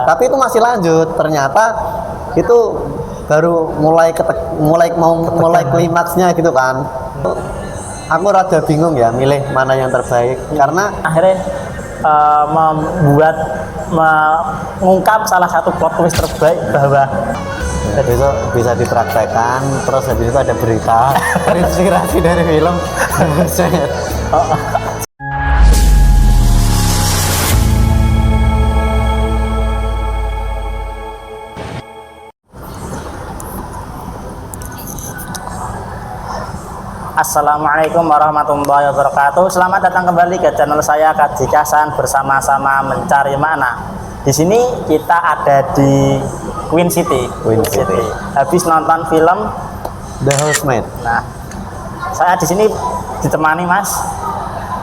tapi itu masih lanjut. Ternyata itu baru mulai klimaksnya gitu kan. Aku rada bingung ya milih mana yang terbaik karena akhirnya mengungkap salah satu plot twist terbaik bahwa jadi itu bisa dipraktekkan. Terus habis itu ada berita terinspirasi dari film. Assalamualaikum warahmatullahi wabarakatuh. Selamat datang kembali ke channel saya Kaji Kasan bersama-sama mencari makna. Di sini kita ada di Queen City. Habis nonton film The Housemaid. Nah, saya di sini ditemani Mas.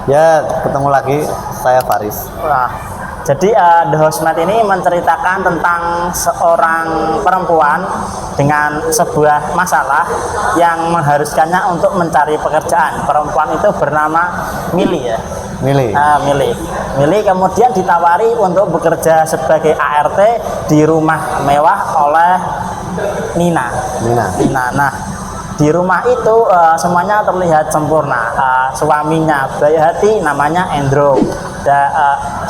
Ya, ketemu lagi saya Faris. Nah, jadi The Housemaid ini menceritakan tentang seorang perempuan dengan sebuah masalah yang mengharuskannya untuk mencari pekerjaan. Perempuan itu bernama Millie ya. Millie kemudian ditawari untuk bekerja sebagai ART di rumah mewah oleh Nina. Nah, di rumah itu semuanya terlihat sempurna. Suaminya baik hati, namanya Andrew.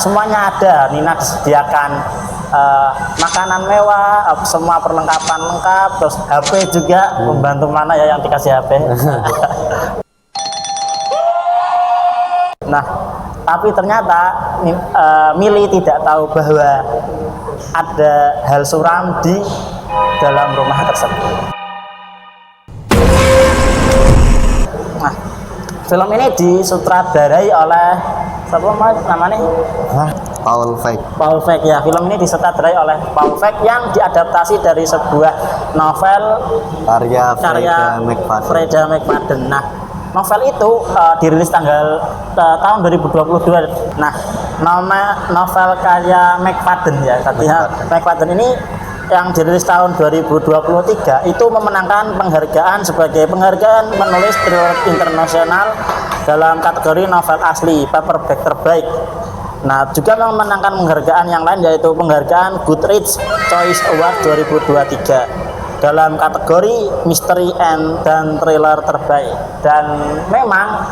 Semuanya ada. Nina disediakan makanan mewah, semua perlengkapan lengkap, terus HP juga. Membantu mana ya yang dikasih HP. Nah, tapi ternyata Millie tidak tahu bahwa ada hal suram di dalam rumah tersebut. Nah, film ini disutradarai oleh siapa namanya? Paul Feig ya. Film ini disutradarai oleh Paul Feig yang diadaptasi dari sebuah novel karya Freda McFadden. Nah, novel itu dirilis tahun 2022. Nah, nama novel karya McFadden ya. McFadden ini yang dirilis tahun 2023 itu memenangkan penghargaan sebagai penghargaan penulis thriller internasional dalam kategori novel asli paperback terbaik. Nah, juga memenangkan penghargaan yang lain yaitu penghargaan Goodreads Choice Award 2023 dalam kategori misteri dan thriller terbaik. Dan memang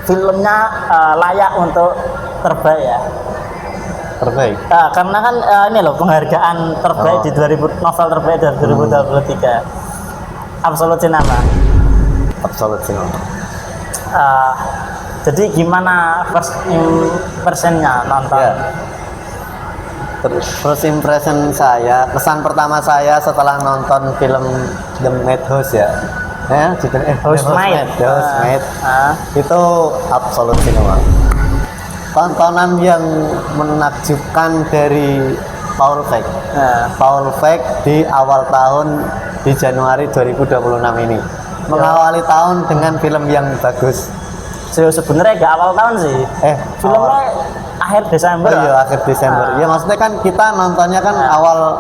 filmnya layak untuk terbaik ya. Karena kan ini loh penghargaan terbaik di novel terbaik dari 2023 Absolute Cinema. Jadi gimana first impressionnya nonton? First impression saya, kesan pertama saya setelah nonton film The Madhouse ya. Housemaid itu Absolute Cinema. Tontonan yang menakjubkan dari Paul Feig. Paul Feig di awal tahun di Januari 2026 ini mengawali tahun dengan film yang bagus. Sebenarnya gak awal tahun sih. Filmnya akhir Desember. Oh iya, akhir Desember. Ya maksudnya kan kita nontonnya kan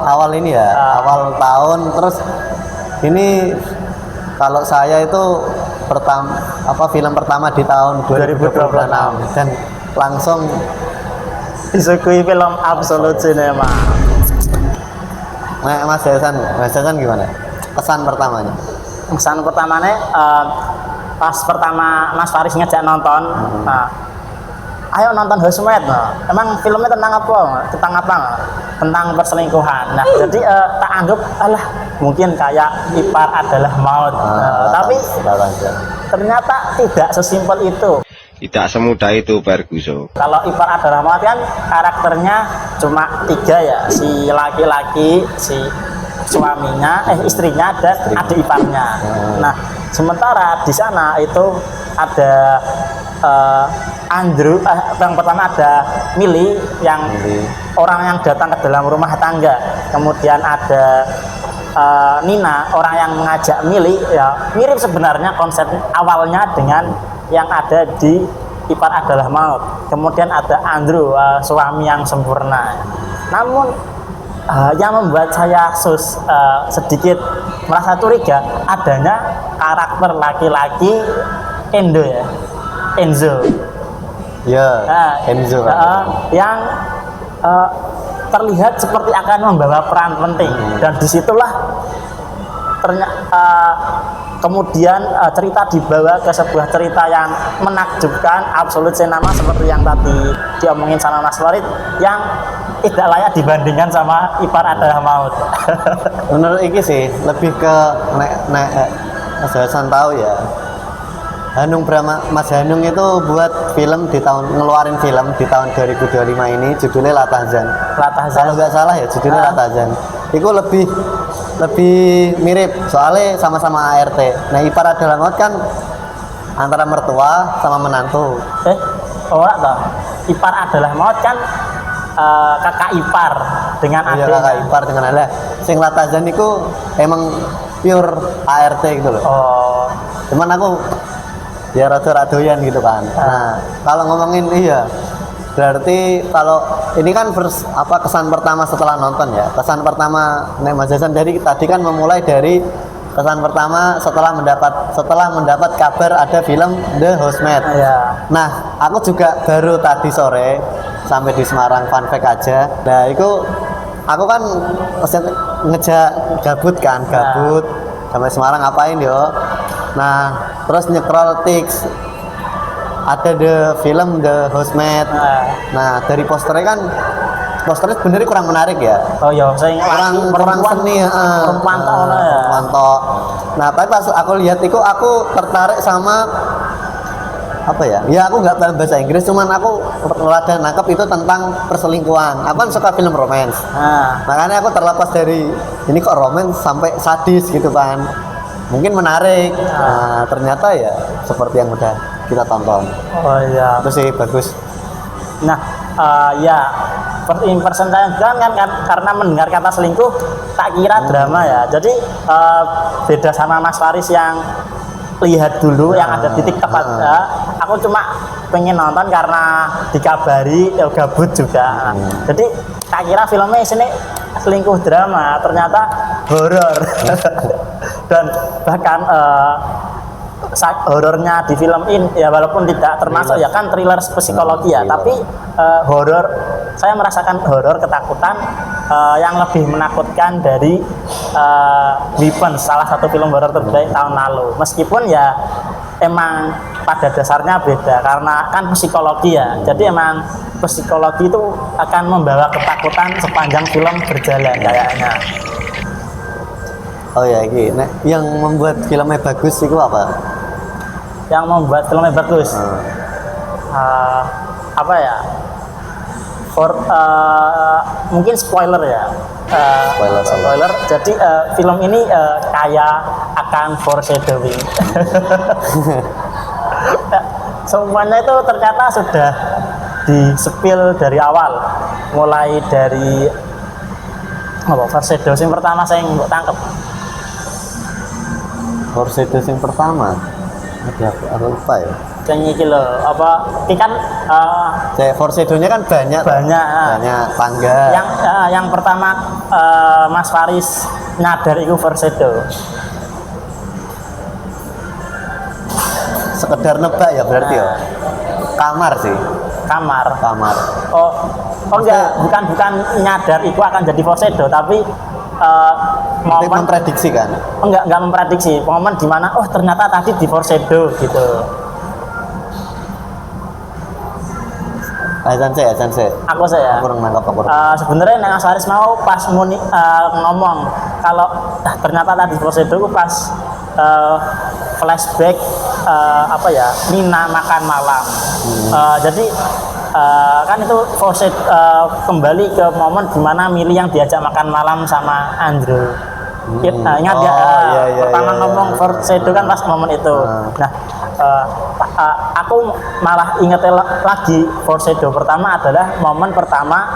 awal ini ya, awal tahun. Terus ini kalau saya itu film pertama di tahun 2026 dan langsung disuguhi film Absolute Cinema. Nah, Mas Hasan gimana? Kesan pertamanya? Kesan pertamanya pas pertama Mas Faris ngajak nonton, ayo nonton Housemaid. Emang filmnya tentang apa? Tentang perselingkuhan. Nah, jadi tak anggap mungkin kayak Ipar Adalah Maut. Tapi ternyata tidak sesimpel itu. Tidak semudah itu, Ferguson. Kalau Ipar Adalah Maut kan karakternya cuma 3 ya, si laki-laki, si suaminya, istrinya dan adik iparnya. Nah, sementara di sana itu ada Andrew, yang pertama ada Millie yang orang yang datang ke dalam rumah tangga. Kemudian ada Nina, orang yang mengajak Millie ya. Mirip sebenarnya konsep awalnya dengan yang ada di Ipar Adalah Maut. Kemudian ada Andrew, suami yang sempurna. Namun yang membuat saya sedikit merasa curiga adanya karakter laki-laki Enzo yang terlihat seperti akan membawa peran penting, dan disitulah kemudian cerita dibawa ke sebuah cerita yang menakjubkan, absolut cinema seperti yang tadi diomongin sama Mas Farid, yang tidak layak dibandingkan sama Ipar Adalah Maut. Menurut iki sih lebih ke Mas Hasan tahu ya. Mas Hanung itu buat film ngeluarin film di tahun 2025 ini, judulnya Latahzan. Kalau nggak salah ya judulnya Latahzan. Itu lebih mirip, soalnya sama-sama ART. Nah, Ipar Adalah Maut kan antara mertua sama menantu. Ora toh. Ipar Adalah Maut kan kakak ipar dengan adiknya. Kakak ipar dengan adiknya. Sing Latahzan itu emang pure ART gitu loh. Oh. Cuman aku ya rada-radoyan gitu kan. Nah, kalau ngomongin berarti kalau ini kan kesan pertama setelah nonton ya. Kesan pertama Mas Hasan tadi kan memulai dari kesan pertama setelah mendapat kabar ada film The Housemaid. Nah, aku juga baru tadi sore sampai di Semarang, fun fact aja. Nah, itu aku kan gabut sampai Semarang ngapain yo. Nah, terus nyekrol Tix, ada film The Housemaid. Nah, dari posternya sebenarnya kurang menarik ya. Oh iya, kurang seni, perempuan tok. Nah, tapi pas aku lihat itu aku tertarik sama apa ya? Ya aku nggak paham bahasa Inggris, cuman aku rada nangkep itu tentang perselingkuhan. Aku kan suka film romance. Makanya aku terlepas dari ini kok romance sampai sadis gitu kan. Mungkin menarik. Nah, ternyata ya seperti yang udah kita tonton. Oh iya. Itu sih bagus. Nah, ya first kan karena mendengar kata selingkuh tak kira drama ya. Jadi beda sama Mas Faris yang lihat dulu yang ada di TikTok. Aku cuma pengen nonton karena dikabari gabut juga. Jadi tak kira filmnya sini selingkuh drama, ternyata horor. Dan bahkan horornya di film ini ya walaupun tidak termasuk ya kan thriller psikologi ya, tapi horor, saya merasakan horor ketakutan yang lebih menakutkan dari Weapon, salah satu film horor terbaik tahun lalu. Meskipun ya emang pada dasarnya beda karena kan psikologi ya, jadi emang psikologi itu akan membawa ketakutan sepanjang film berjalan kayaknya. Oh ya, nah, yang membuat filmnya bagus itu apa? Yang membuat filmnya bagus, apa ya? Mungkin spoiler ya. Spoiler. Jadi film ini kaya akan foreshadowing. Semuanya itu ternyata sudah di-spill dari awal, mulai dari foreshadowing pertama saya nggak tangkep. Foreshadowing pertama aku lupa ya. Yang iki lho, ini kan foreshadownya kan banyak tangga. Yang pertama Mas Faris nyadar itu foreshadow. Sekedar nebak ya berarti ya. Kamar sih. Kamar. Oh enggak, bukan nyadar itu akan jadi foreshadow, tapi momen memprediksi kan? Enggak memprediksi, momen dimana ternyata tadi di foreshadow gitu. Azan saya. Aku kurang nangkap sebenarnya Nang Asaris mau pas ngomong kalau ternyata tadi foreshadow pas flashback Nina makan malam. Jadi kan itu kembali ke momen dimana Mili yang diajak makan malam sama Andrew. Ingat ya, pertama ngomong foreshadow kan pas momen itu. Nah, aku malah inget lagi foreshadow pertama adalah momen pertama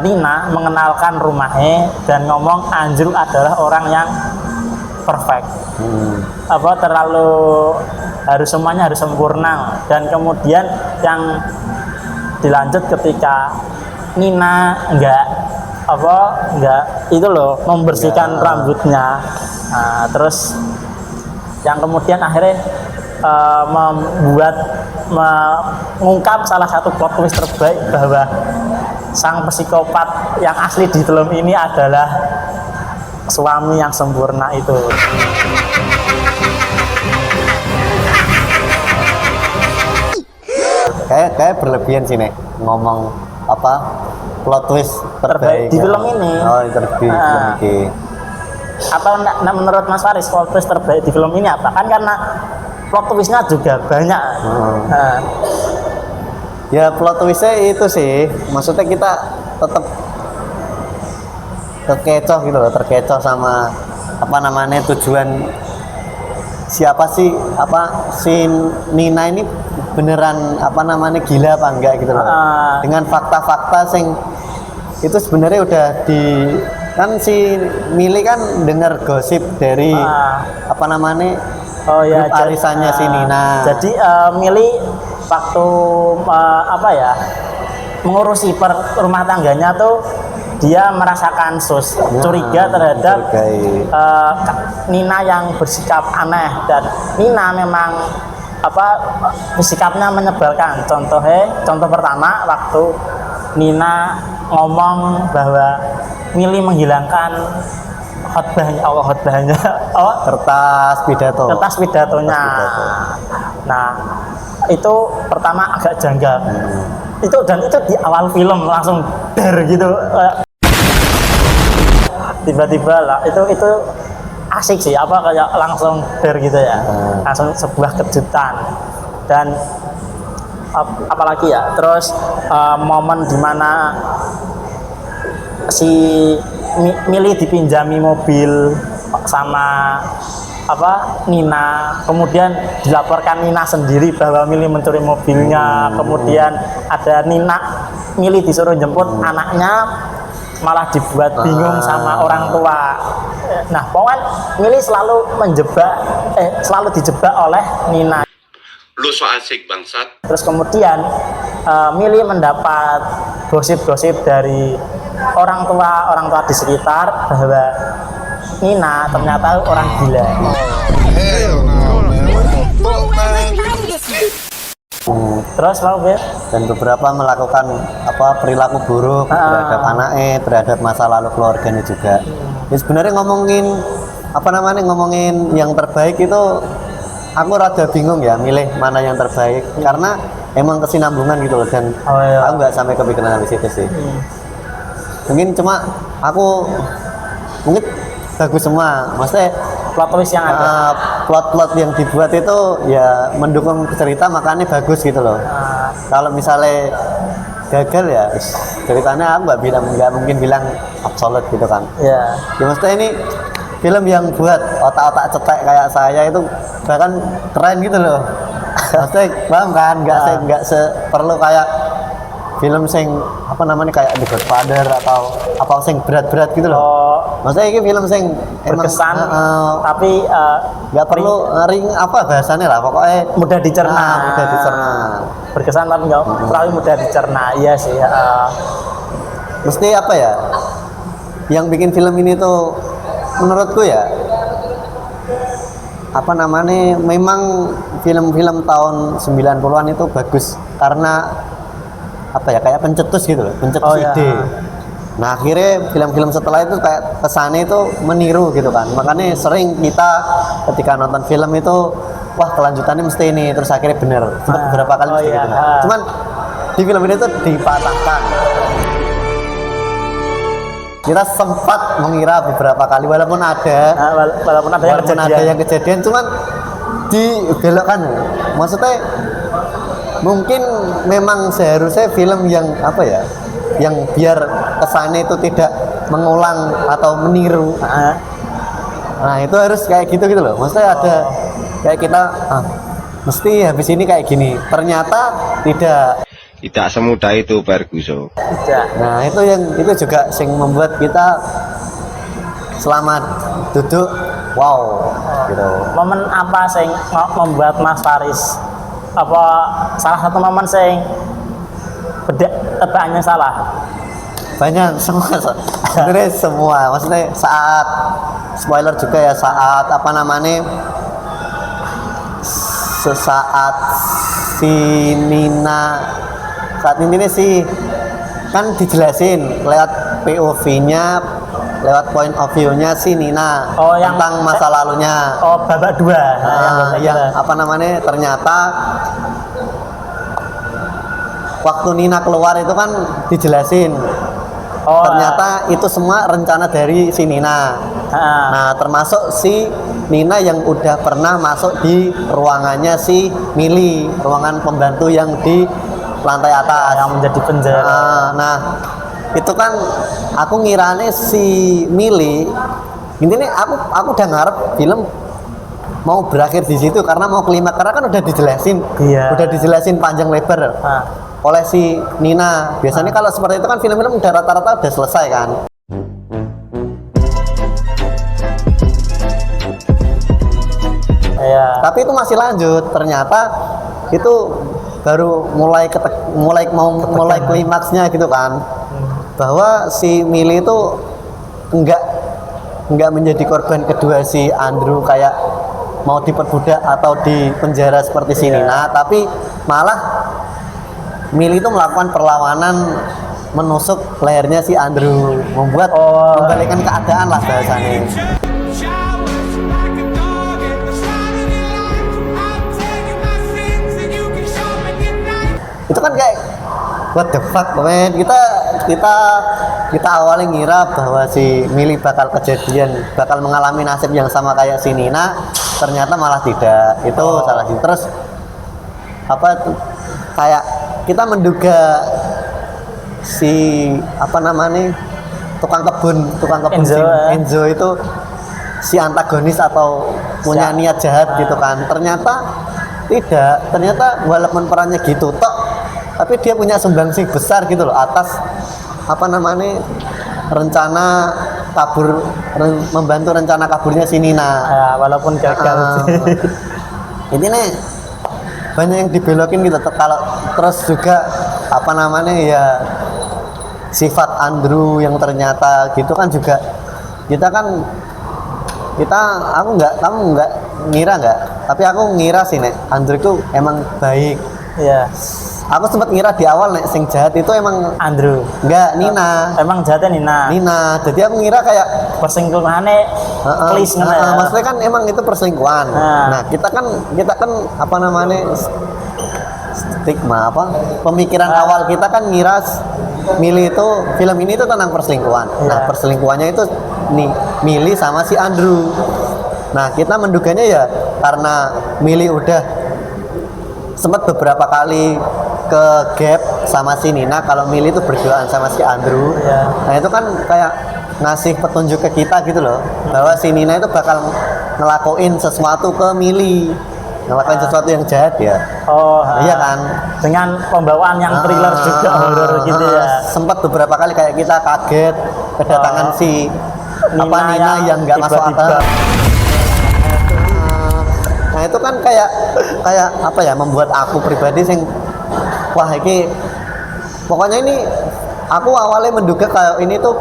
Nina mengenalkan rumahnya dan ngomong Andrew adalah orang yang perfect. Semuanya harus sempurna, dan kemudian yang dilanjut ketika Nina enggak itu loh membersihkan rambutnya. Nah, terus yang kemudian akhirnya mengungkap salah satu plot twist terbaik bahwa sang psikopat yang asli di film ini adalah suami yang sempurna itu. Kayak berlebihan sih nek ngomong apa plot twist terbaik Di film ini. Oh, terbaik di film ini. Atau menurut Mas Faris plot twist terbaik di film ini apa? Kan karena plot twistnya juga banyak. Nah, Ya plot twistnya itu sih, maksudnya kita tetap terkecoh gitu loh, terkecoh sama apa namanya tujuan siapa sih apa si Nina ini beneran apa namanya gila apa enggak gitu loh. Dengan fakta-fakta sing itu sebenarnya udah di kan si Mili kan dengar gosip dari apa namanya grup arisannya si Nina. Jadi Mili waktu apa ya mengurusi rumah tangganya tuh dia merasakan curiga terhadap Nina yang bersikap aneh, dan Nina memang apa bersikapnya menyebalkan. Contoh pertama waktu Nina ngomong bahwa Mili menghilangkan khotbahnya kertas pidatonya. Nah, itu pertama agak janggal. Itu di awal film langsung der gitu. Tiba-tiba lah itu asik sih, apa kayak langsung der gitu ya. Langsung sebuah kejutan. Dan apalagi ya, terus momen dimana si Mili dipinjami mobil sama Nina, kemudian dilaporkan Nina sendiri bahwa Mili mencuri mobilnya, kemudian ada Mili disuruh jemput anaknya, malah dibuat bingung sama orang tua. Nah, pokoknya Mili selalu dijebak oleh Nina. Lu so asik bangsat. Terus kemudian Mili mendapat gosip-gosip dari orang tua di sekitar bahwa Nina ternyata orang gila. Terus dan beberapa melakukan perilaku buruk terhadap anaknya, terhadap masa lalu keluarganya juga. Ya sebenarnya ngomongin yang terbaik itu aku rada bingung ya milih mana yang terbaik karena emang kesinambungan gitu loh, dan aku nggak sampai kepikiran di situ sih. Mungkin bagus semua, maksudnya plot twist yang ada, plot yang dibuat itu ya mendukung cerita, makanya bagus gitu loh. Kalau misalnya gagal ya ceritanya aku nggak mungkin bilang absolut gitu kan. Ya maksudnya ini film yang buat otak-otak cetek kayak saya itu bahkan keren gitu loh. Maksudnya paham kan, nggak perlu kayak film sing kayak The Godfather atau sing berat-berat gitu loh. Maksudnya ini film sing berkesan, tapi nggak perlu ring bahasanya lah, pokoknya mudah dicerna. Berkesan tapi nggak terlalu mudah dicerna. Iya sih. Mesti yang bikin film ini tuh menurutku ya memang film-film tahun 90-an itu bagus karena kayak pencetus gitu loh, ide. Nah akhirnya film-film setelah itu kayak kesannya itu meniru gitu kan, makanya sering kita ketika nonton film itu wah kelanjutannya mesti ini, terus akhirnya bener beberapa kali mesti gitu. Cuman di film ini tuh dipatahkan. Kita sempat mengira beberapa kali walaupun ada yang kejadian, cuman dibelokkan. Maksudnya mungkin memang seharusnya film yang yang biar kesannya itu tidak mengulang atau meniru. Nah itu harus kayak gitu loh. Maksudnya ada kayak kita mesti habis ini kayak gini. Ternyata tidak semudah itu Ferguson. Nah itu juga sing membuat kita selamat duduk wow gitu. Momen apa sing membuat Mas Faris salah satu momen sing tebakannya salah? Banyak sebenarnya semua, maksudnya saat spoiler juga ya, saat sesaat si Nina saat ini si kan dijelasin lewat POV-nya, lewat point of view-nya si Nina yang tentang masa lalunya. babak 2. Yang apa namanya, ternyata waktu Nina keluar itu kan dijelasin. Ternyata itu semua rencana dari si Nina. Nah, termasuk si Nina yang udah pernah masuk di ruangannya si Mili, ruangan pembantu yang di lantai atas yang menjadi penjara. Nah, itu kan aku ngirane si Mili intinya aku udah ngarep film mau berakhir di situ karena mau klimaks, karena kan udah dijelasin. Udah dijelasin panjang lebar oleh si Nina. Biasanya kalau seperti itu kan film-film udah rata-rata udah selesai kan. Tapi itu masih lanjut. Ternyata itu baru mulai klimaksnya gitu kan. Bahwa si Mili itu enggak menjadi korban kedua si Andrew kayak mau diperbudak atau di penjara seperti si Nina, tapi malah Mili itu melakukan perlawanan menusuk lehernya si Andrew, membuat membalikkan keadaan lah bahasanya. Itu kan kayak what the fuck man, kita awalnya ngira bahwa si Mili bakal mengalami nasib yang sama kayak si Nina, ternyata malah tidak. Itu salah sih. Terus kayak kita menduga si tukang kebun Enzo itu si antagonis atau punya niat jahat gitu kan. Ternyata tidak, ternyata walaupun perannya gitu tapi dia punya sumbangsih besar gitu loh atas rencana kabur, membantu rencana kaburnya si Nina. Walaupun gagal. Ini nih banyak yang dibelokin gitu. Kalau terus juga sifat Andrew yang ternyata gitu kan juga kamu nggak ngira nggak, tapi aku ngira sih Andrew itu emang baik. Aku sempat ngira di awal sing jahat itu emang Andrew. Enggak, Nina. Emang jahatnya Nina. Jadi aku ngira kayak perselingkuhannya klis maksudnya kan emang itu perselingkuhan. Nah, kita kan stigma pemikiran awal kita kan ngira Mili itu film ini itu tentang perselingkuhan. Nah, perselingkuhannya itu Mili sama si Andrew. Nah, kita menduganya ya karena Mili udah sempat beberapa kali ke gap sama si Nina kalau Mili itu berduaan sama si Andrew. Nah, itu kan kayak ngasih petunjuk ke kita gitu loh, bahwa si Nina itu bakal ngelakuin sesuatu ke Mili, ngelakuin sesuatu yang jahat ya. Iya kan, dengan pembawaan yang thriller juga, horor gitu ya. Sempat beberapa kali kayak kita kaget kedatangan si Nina yang nggak masuk akal. Nah, itu kan kayak membuat aku pribadi wah ini pokoknya ini aku awalnya menduga kalau ini tuh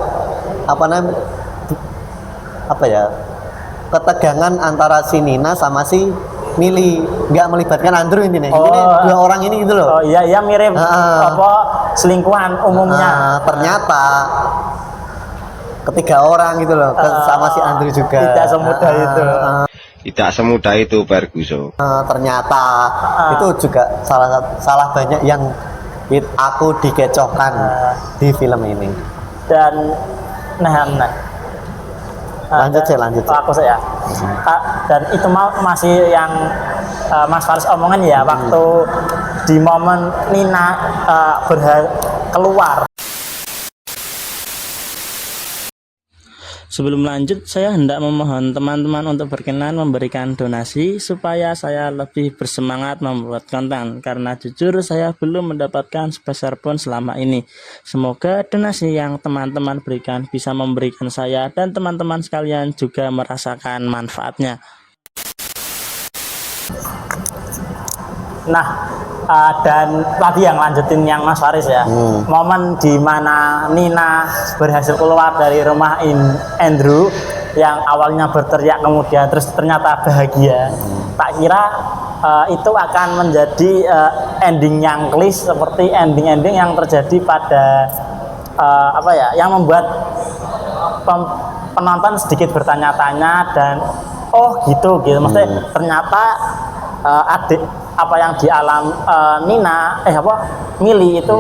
ketegangan antara si Nina sama si Mili, nggak melibatkan Andrew intinya. Dua orang ini gitu loh. Iya mirip selingkuhan umumnya. Ternyata ketiga orang gitu loh, sama si Andrew juga. Tidak semudah itu. Tidak semudah itu, Ferguson. Ternyata itu juga salah banyak yang aku dikecohkan di film ini. Dan lanjut. Aku saya. Dan itu masih yang Mas Faris omongin ya, waktu di momen Nina keluar. Sebelum lanjut, saya hendak memohon teman-teman untuk berkenan memberikan donasi supaya saya lebih bersemangat membuat konten, karena jujur saya belum mendapatkan sebesar pun selama ini. Semoga donasi yang teman-teman berikan bisa memberikan saya dan teman-teman sekalian juga merasakan manfaatnya. Nah, dan tadi yang lanjutin yang Mas Faris ya, momen di mana Nina berhasil keluar dari rumah Andrew yang awalnya berteriak kemudian terus ternyata bahagia. Tak kira itu akan menjadi ending yang klis seperti ending-ending yang terjadi pada apa ya, yang membuat penonton sedikit bertanya-tanya dan oh gitu maksudnya ternyata adik apa yang dialami Mili itu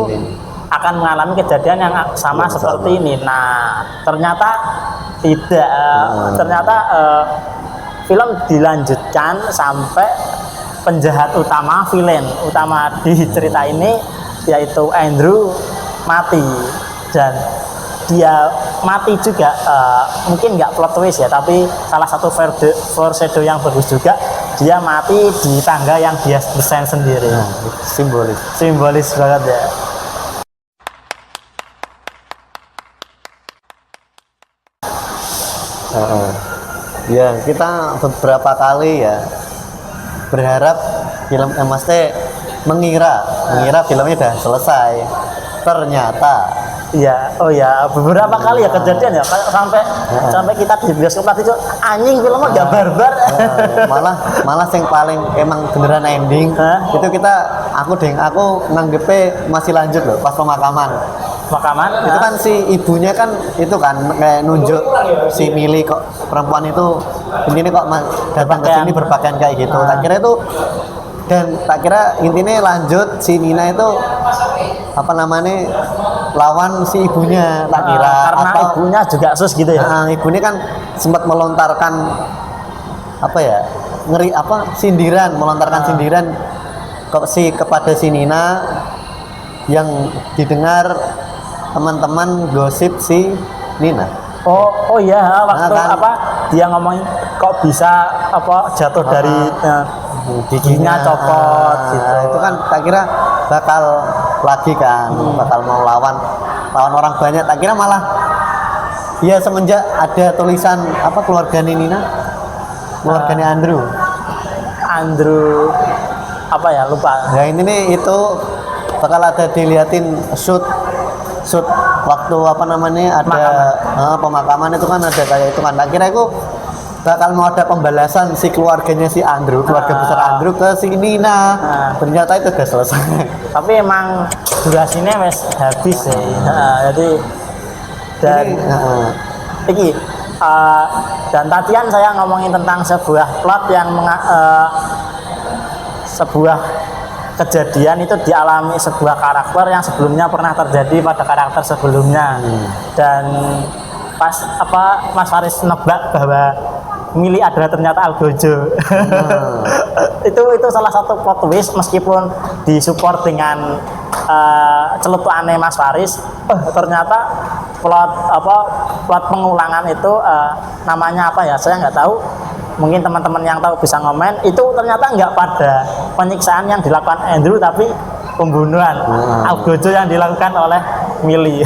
akan mengalami kejadian yang sama seperti ini. Nah ternyata tidak, ternyata film dilanjutkan sampai penjahat utama, villain utama di cerita ini yaitu Andrew mati, dan dia mati juga mungkin nggak plot twist ya, tapi salah satu foreshadow yang bagus juga, dia mati di tangga yang dia desain sendiri. Simbolis banget ya. Ya kita beberapa kali ya berharap film maksudnya mengira filmnya udah selesai, ternyata iya, oh ya beberapa kali ya kejadian ya, sampai kita di bioskop tadi tuh anjing filmnya gak barbar. malah yang paling emang beneran ending itu aku nanggepnya masih lanjut loh pas pemakaman itu kan si ibunya kan itu kan kayak nunjuk si Mili kok perempuan itu ini kok datang ke sini berpakaian kayak gitu. Tak kira intinya lanjut si Nina itu apa namanya lawan si ibunya, tak kira karena atau ibunya juga sus gitu ya. Ibunya kan sempat melontarkan apa ya melontarkan sindiran kepada si Nina yang didengar teman-teman gosip si Nina. Oh iya, waktu dia ngomong kok bisa jatuh dari giginya copot gitu. Itu kan tak kira bakal lagi kan, bakal mau lawan orang banyak. Tak kira malah ya semenjak ada tulisan keluarganya Nina, keluarganya Andrew apa ya, lupa. Ya ini itu bakal ada diliatin shoot waktu ada pemakaman itu kan ada kayak itu kan. Tak kira itu bakal mau ada pembalasan si keluarganya si Andrew, keluarga besar Andrew ke si Nina. Ternyata itu udah selesai. Tapi emang durasinya wes habis sih. Jadi dan dan tadian saya ngomongin tentang sebuah plot yang sebuah kejadian itu dialami sebuah karakter yang sebelumnya pernah terjadi pada karakter sebelumnya. Dan pas Mas Faris nebak bahwa Mili adalah ternyata Algojo. itu salah satu plot twist, meskipun disupport dengan celutukannya Mas Faris. Ternyata plot pengulangan itu namanya apa ya, saya nggak tahu. Mungkin teman-teman yang tahu bisa ngomen. Itu ternyata nggak pada penyiksaan yang dilakukan Andrew, tapi pembunuhan Algojo yang dilakukan oleh Mili.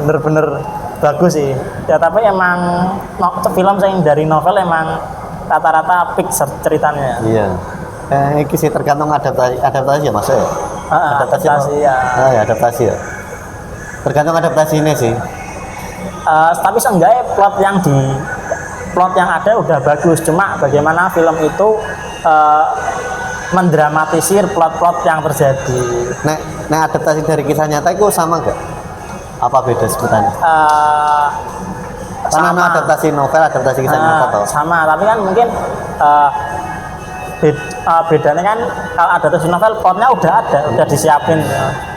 Bener-bener bagus sih ya, tapi emang film yang dari novel emang rata-rata fix ceritanya. Iya. Ini sih tergantung adaptasi ya maksudnya. Adaptasi ya. Adaptasi ya. Tergantung adaptasi ini sih. Tapi seenggaknya plot yang ada udah bagus, cuma bagaimana film itu mendramatisir plot-plot yang terjadi. Nah adaptasi dari kisah nyata itu sama nggak? Apa beda sebutannya? Sama adaptasi novel, adaptasi kisah nyata toh? Sama, tapi kan mungkin bedanya kan kalau adaptasi novel plotnya udah disiapin.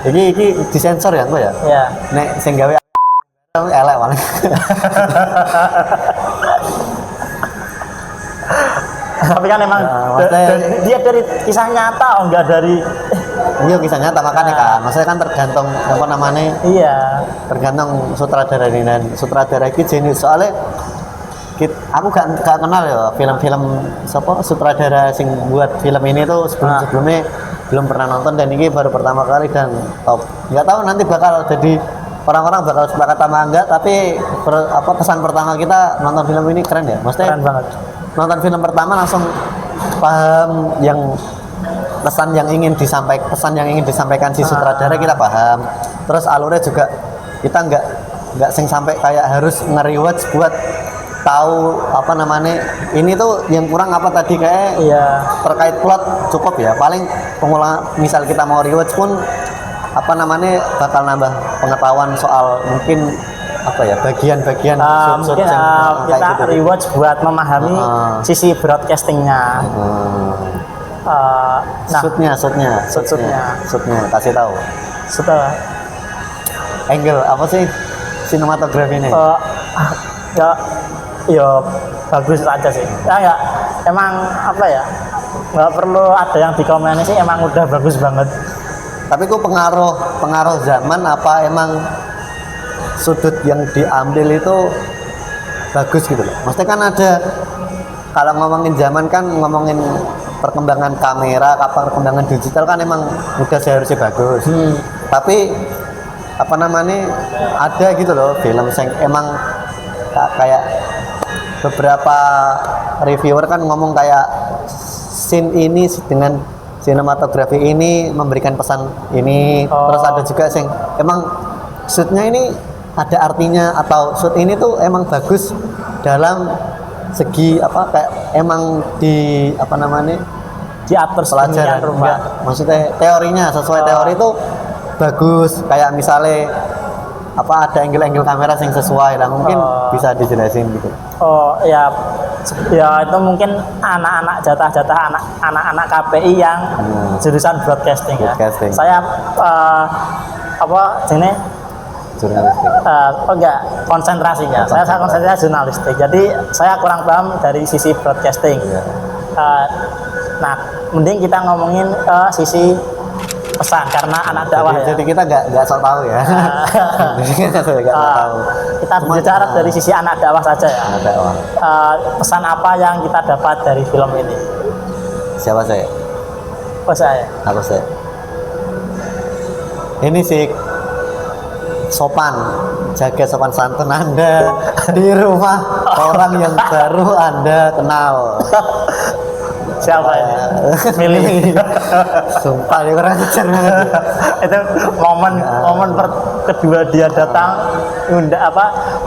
Ini disensor ya enggak ya? Iya. Nek sing gawe elek paling. Tapi kan emang dia dari kisah nyata, enggak dari iya kisah nyata makanya kan. Maksudnya kan tergantung apa namanya? Iya. Tergantung sutradara ini dan sutradara iki jenis soalnya aku gak kenal ya film-film sutradara sing buat film ini tuh sebelumnya belum pernah nonton, dan ini baru pertama kali dan top. Nggak tahu nanti bakal jadi orang-orang bakal sepakat sama enggak, tapi kesan pertama kita nonton film ini keren ya. Maksudnya keren banget. Nonton film pertama langsung paham pesan yang ingin disampaikan si sutradara, kita paham. Terus alurnya juga kita nggak sing sampai kayak harus nge-rewatch buat tahu apa namanya ini tuh yang kurang apa tadi kayak Iya. terkait plot cukup ya, paling pengulangan misal kita mau rewatch pun apa namanya bakal nambah pengetahuan soal mungkin apa ya bagian-bagian shoot-shoot Mungkin yang kita kayak gitu. rewatch buat memahami sisi broadcastingnya. Nah, shootnya kasih tahu setelah angle apa sih sinematografi ini. ya bagus aja sih. Ya emang apa ya, nggak perlu ada yang dikomeni sih, emang udah bagus banget. Tapi kok pengaruh zaman apa emang sudut yang diambil itu bagus gitu loh. Maksudnya kan ada, kalau ngomongin zaman kan ngomongin perkembangan kamera, perkembangan digital kan emang udah seharusnya bagus. Tapi apa namanya ada gitu loh film yang emang kayak beberapa reviewer kan ngomong kayak scene ini dengan sinematografi ini memberikan pesan ini. Terus ada juga yang emang shootnya ini ada artinya, atau shoot ini tuh emang bagus dalam segi apa kayak emang di apa namanya Diatur pelajaran sedemikian rupa. enggak, maksudnya teorinya sesuai teori itu bagus, kayak misalnya apa ada angle-angle kamera yang sesuai lah, mungkin bisa dijelasin gitu. Ya itu mungkin anak-anak jatah-jatah anak-anak KPI yang jurusan broadcasting, Broadcasting. ya. Saya apa jenis Jurnalistik. enggak konsentrasinya. Saya konsentrasi jurnalistik. Jadi saya kurang paham dari sisi broadcasting. Nah, mending kita ngomongin sisi pesan karena anak dakwah ya. Jadi kita nggak sok tahu ya. Kita nggak tahu. Kita bicara dari sisi anak dakwah saja ya. Anak dakwah. Pesan apa yang kita dapat dari film ini? Siapa saya? Oh saya. Aku saya. Ini sih sopan, jaga sopan santun Anda di rumah orang yang baru Anda kenal. Siapa ini? Milih. Sumpah dia kurang ajar banget. Itu momen kedua dia datang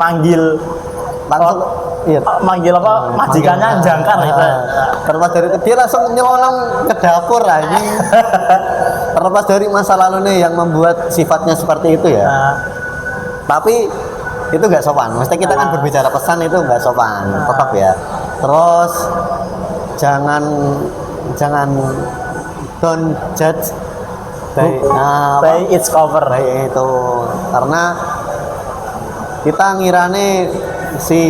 manggil Langsung iya. manggil majikannya jangkar itu. Terlepas dari itu dia langsung nyelonong ke dapur aja. Terlepas dari masa lalunya yang membuat sifatnya seperti itu ya. Tapi itu nggak sopan. Maksudnya kita kan berbicara pesan itu nggak sopan, tetap ya. Terus jangan don't judge by its cover. By itu karena kita ngirane si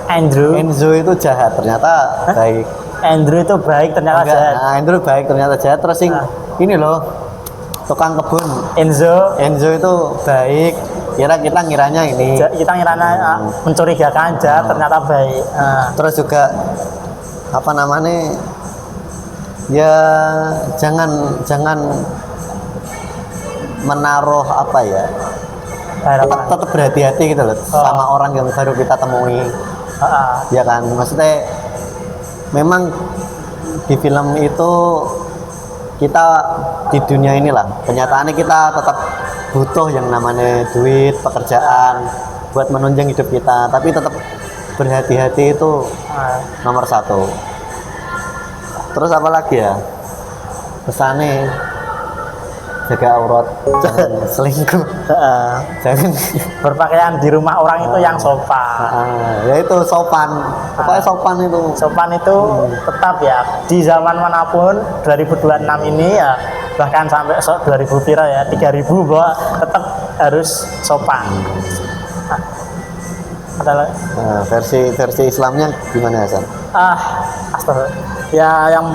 Enzo itu jahat, ternyata baik. Andrew itu baik ternyata jahat. Nah, Andrew baik ternyata jahat. Terus ini loh tukang kebun Enzo itu baik. Kita ngiranya ini. Kita ngiranya mencurigakan jahat, ternyata baik. Terus juga apa namanya? Ya jangan menaruh apa ya? Tetap berhati-hati gitu loh sama orang yang baru kita temui. Ya kan, maksudnya memang di film itu kita di dunia inilah kenyataannya kita tetap butuh yang namanya duit, pekerjaan buat menunjang hidup kita, tapi tetap berhati-hati itu nomor satu. Terus apa lagi ya pesannya? Jaga aurat, jangan selingkuh, jangan berpakaian di rumah orang itu yang sopan. Ya itu sopan, pokoknya sopan itu. Sopan itu tetap ya di zaman manapun 2026 ini ya, bahkan sampai 2000 pira ya 3000 bahwa tetap harus sopan. Adalah versi Islamnya gimana ya, San? Astagfirullah. Ya yang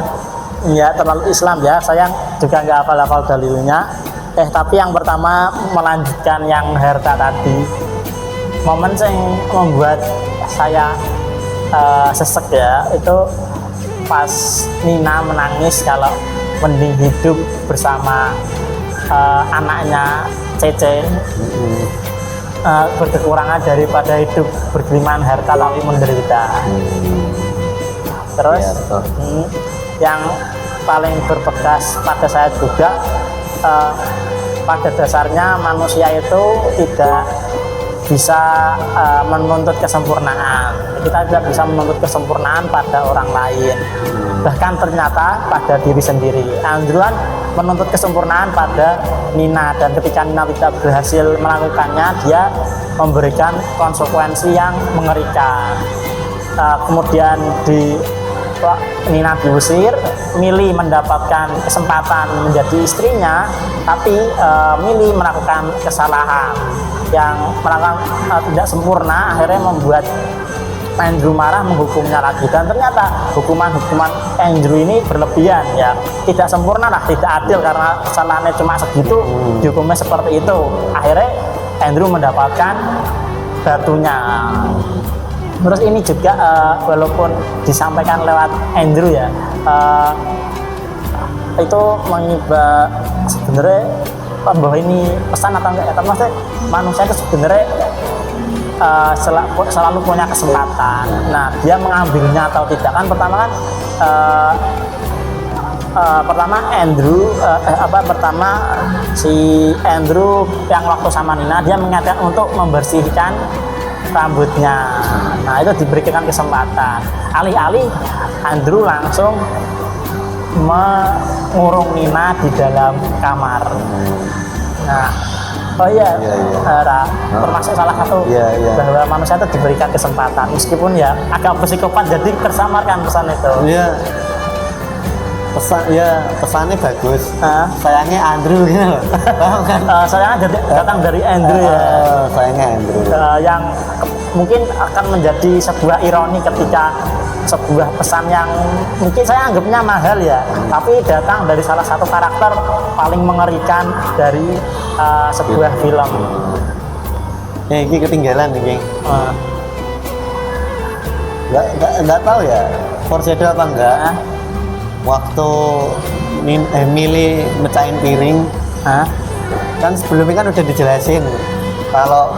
nggak terlalu Islam ya, saya juga nggak hafal-hafal dalilnya. Tapi yang pertama melanjutkan yang harta tadi, momen yang membuat saya sesek ya itu pas Nina menangis kalau mending hidup bersama anaknya Cece, berkekurangan daripada hidup bergelimangan harta tapi menderita. Terus yang paling berbekas pada saya juga pada dasarnya manusia itu tidak bisa menuntut kesempurnaan. Kita tidak bisa menuntut kesempurnaan pada orang lain. Bahkan ternyata pada diri sendiri. Andrew kan menuntut kesempurnaan pada Nina, dan ketika Nina tidak berhasil melakukannya, dia memberikan konsekuensi yang mengerikan. Kemudian Nina diusir, Millie mendapatkan kesempatan menjadi istrinya, tapi Millie melakukan kesalahan yang tidak sempurna, akhirnya membuat Andrew marah, menghukumnya lagi, dan ternyata hukuman Andrew ini berlebihan ya, tidak sempurna lah, tidak adil karena kesalahannya cuma segitu, dihukumnya seperti itu. Akhirnya Andrew mendapatkan batunya. Terus ini juga walaupun disampaikan lewat Andrew ya, itu mengibah sebenarnya bahwa ini pesan atau enggak ya, tapi maksudnya manusia itu sebenarnya selalu punya kesempatan. Nah, dia mengambilnya atau tidak kan pertama kan pertama si Andrew yang waktu sama Nina, dia mengingatkan untuk membersihkan rambutnya. Nah, itu diberikan kesempatan. Alih-alih Andrew langsung mengurung Nina di dalam kamar. Nah, termasuk salah satu bahwa manusia itu diberikan kesempatan, meskipun ya agak psikopat, jadi tersamarkan pesan itu. Iya. Pesannya bagus. Sayangnya Andrew gitu loh. Paham kan? Sayangnya datang dari Andrew ya. Sayangnya Andrew. Yang mungkin akan menjadi sebuah ironi ketika sebuah pesan yang mungkin saya anggapnya mahal ya, tapi datang dari salah satu karakter paling mengerikan dari sebuah film. Ini ketinggalan nih, Geng. Nggak tahu ya, foreshadow apa enggak. Waktu Millie mecahin piring, kan sebelumnya kan udah dijelasin kalau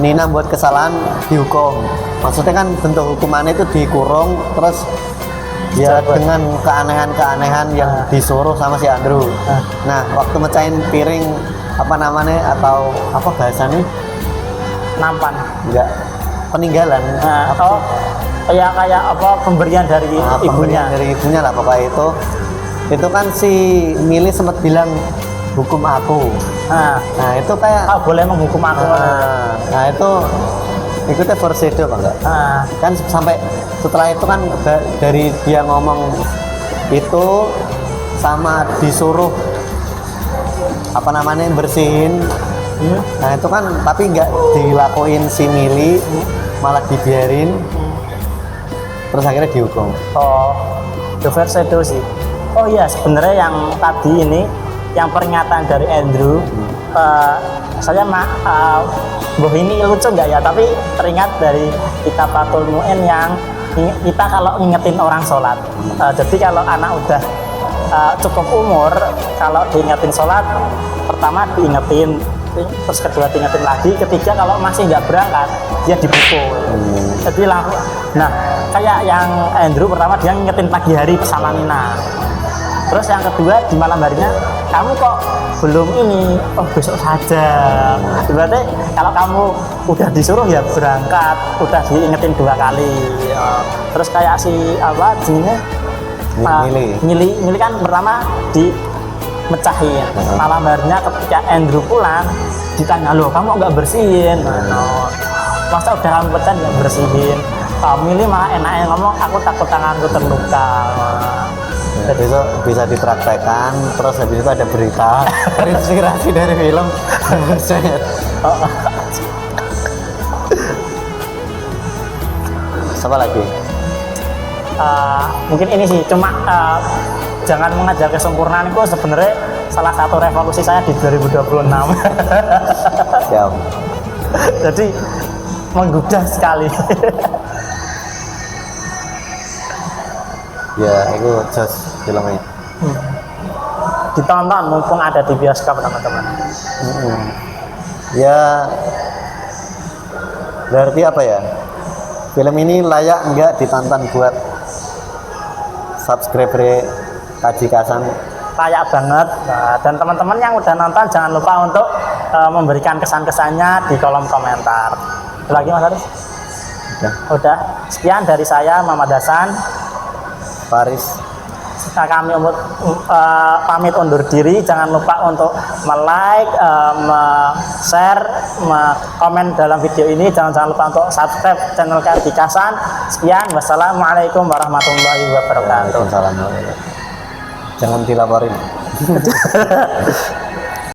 Nina buat kesalahan dihukum. Maksudnya kan bentuk hukumannya itu dikurung, terus ya dengan keanehan-keanehan yang disuruh sama si Andrew. Nah, waktu mecahin piring apa namanya atau apa bahasanya? Nampan. Enggak, peninggalan. Atau kayak apa pemberian dari ibunya. Pemberian dari ibunya lah pokoknya itu kan si Millie sempat bilang hukum aku. Nah itu kayak boleh menghukum aku. Nah itu ikutnya foreshadow apa enggak? Kan sampai setelah itu kan dari dia ngomong itu sama disuruh apa namanya bersihin. Nah itu kan tapi nggak dilakuin si Millie, malah dibiarin. Terus akhirnya dihukum. The foreshadow sih. Oh iya, sebenarnya yang tadi ini yang peringatan dari Andrew, saya bahwa ini lucu nggak ya, tapi teringat dari Kitabatul Mu'in yang kita kalau ngingetin orang sholat. Jadi kalau anak udah cukup umur, kalau diingetin sholat, pertama diingetin, terus kedua diingetin lagi, ketiga kalau masih nggak berangkat dia dipukul. Jadi nah kayak yang Andrew pertama dia ngingetin pagi hari sama Nina, terus yang kedua di malam harinya kamu kok belum ini, besok saja. Berarti kalau kamu udah disuruh ya berangkat, udah diingetin 2 kali. Terus kayak si Millie kan pertama mecahin. Malam harinya ketika Andrew pulang ditanya, loh kamu nggak bersihin? Masa udah kamu pecah nggak bersihin? Millie malah enaknya ngomong, aku takut tanganku terluka. Jadi itu bisa dipraktekkan, terus habis itu ada berita terinspirasi dari film. Siapa lagi? Mungkin ini sih, cuma jangan mengajar kesempurnaan itu sebenarnya salah satu revolusi saya di 2026. Siap. Jadi menggugah sekali. Ya, itu just filmnya. Ditonton mumpung ada di bioskop teman-teman. Ya, berarti apa ya? Film ini layak enggak ditonton buat subscriber Kaji Kasan? Layak banget. Nah, dan teman-teman yang udah nonton jangan lupa untuk memberikan kesan-kesannya di kolom komentar. Lagi Mas Haris? Udah. Sekian dari saya Muhammad Hasan. Faris. Kami pamit undur diri. Jangan lupa untuk like, share, komen dalam video ini. Jangan lupa untuk subscribe channel Dikasan. Sekian, wassalamualaikum warahmatullahi wabarakatuh. Waalaikumsalam. Jangan dilaporin.